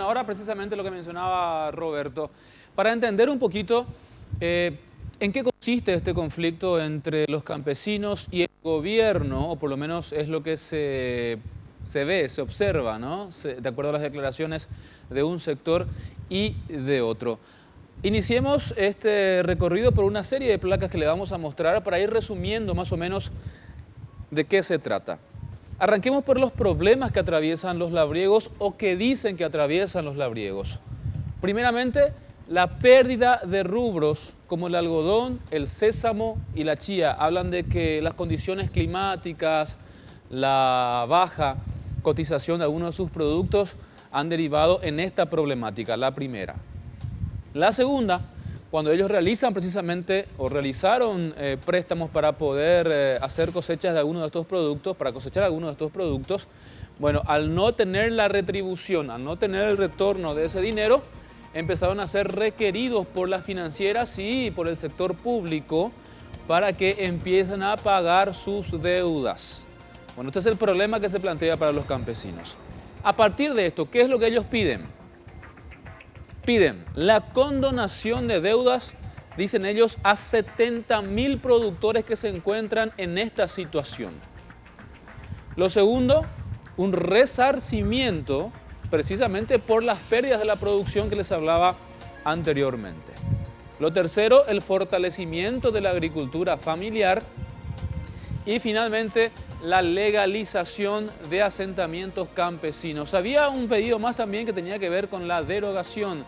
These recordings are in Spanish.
ahora precisamente lo que mencionaba Roberto, para entender un poquito en qué consiste este conflicto entre los campesinos y el gobierno, o por lo menos es lo que se ve, se observa, ¿no? De acuerdo a las declaraciones de un sector y de otro. Iniciemos este recorrido por una serie de placas que le vamos a mostrar para ir resumiendo más o menos de qué se trata. Arranquemos por los problemas que atraviesan los labriegos o que dicen que atraviesan los labriegos. Primeramente, la pérdida de rubros como el algodón, el sésamo y la chía. Hablan de que las condiciones climáticas, la baja cotización de algunos de sus productos han derivado en esta problemática, la primera. La segunda, cuando ellos realizan precisamente o realizaron préstamos para poder hacer cosechas de algunos de estos productos, para cosechar algunos de estos productos, bueno, al no tener la retribución, al no tener el retorno de ese dinero, empezaron a ser requeridos por las financieras y por el sector público para que empiecen a pagar sus deudas. Bueno, este es el problema que se plantea para los campesinos. A partir de esto, ¿qué es lo que ellos piden? Piden la condonación de deudas, dicen ellos, a 70.000 productores que se encuentran en esta situación. Lo segundo, un resarcimiento precisamente por las pérdidas de la producción que les hablaba anteriormente. Lo tercero, el fortalecimiento de la agricultura familiar. Y finalmente, la legalización de asentamientos campesinos. Había un pedido más también que tenía que ver con la derogación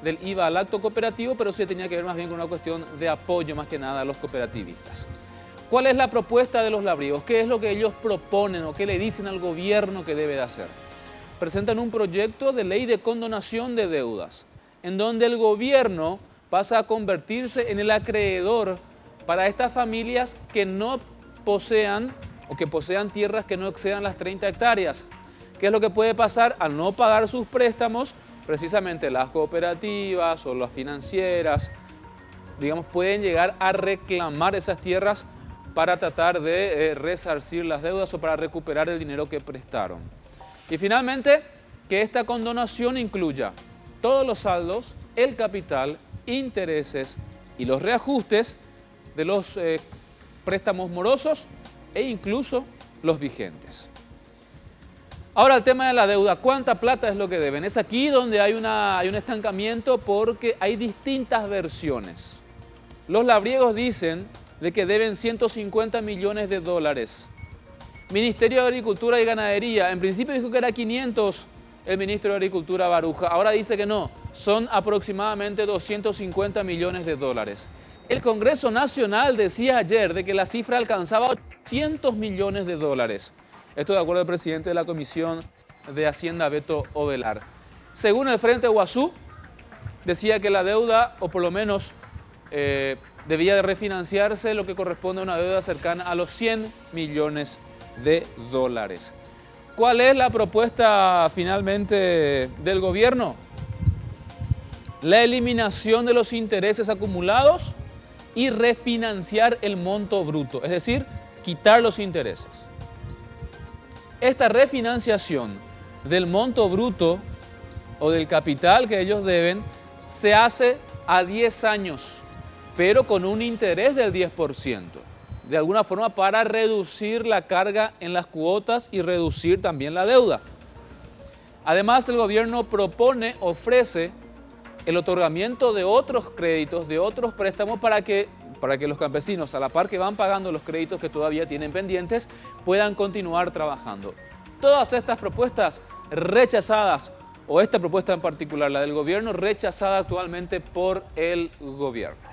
del IVA al acto cooperativo, pero sí tenía que ver más bien con una cuestión de apoyo más que nada a los cooperativistas. ¿Cuál es la propuesta de los labriegos? ¿Qué es lo que ellos proponen o qué le dicen al gobierno que debe de hacer? Presentan un proyecto de ley de condonación de deudas, en donde el gobierno pasa a convertirse en el acreedor para estas familias que no posean o que posean tierras que no excedan las 30 hectáreas. ¿Qué es lo que puede pasar? Al no pagar sus préstamos, precisamente las cooperativas o las financieras, digamos, pueden llegar a reclamar esas tierras para tratar de resarcir las deudas o para recuperar el dinero que prestaron. Y finalmente, que esta condonación incluya todos los saldos, el capital, intereses y los reajustes de los préstamos morosos e incluso los vigentes. Ahora el tema de la deuda, ¿cuánta plata es lo que deben? Es aquí donde hay un estancamiento porque hay distintas versiones. Los labriegos dicen de que deben 150 millones de dólares. Ministerio de Agricultura y Ganadería, en principio dijo que era 500 el ministro de Agricultura Baruja, ahora dice que no, son aproximadamente 250 millones de dólares. El Congreso Nacional decía ayer de que la cifra alcanzaba 800 millones de dólares. Esto de acuerdo al presidente de la Comisión de Hacienda, Beto Ovelar. Según el Frente Guazú, decía que la deuda, o por lo menos debía de refinanciarse, lo que corresponde a una deuda cercana a los 100 millones de dólares. ¿Cuál es la propuesta finalmente del gobierno? La eliminación de los intereses acumulados y refinanciar el monto bruto, es decir, quitar los intereses. Esta refinanciación del monto bruto o del capital que ellos deben se hace a 10 años, pero con un interés del 10%, de alguna forma para reducir la carga en las cuotas y reducir también la deuda. Además, el gobierno ofrece el otorgamiento de otros créditos, de otros préstamos para que los campesinos, a la par que van pagando los créditos que todavía tienen pendientes, puedan continuar trabajando. Todas estas propuestas rechazadas, o esta propuesta en particular, la del gobierno, rechazada actualmente por el gobierno.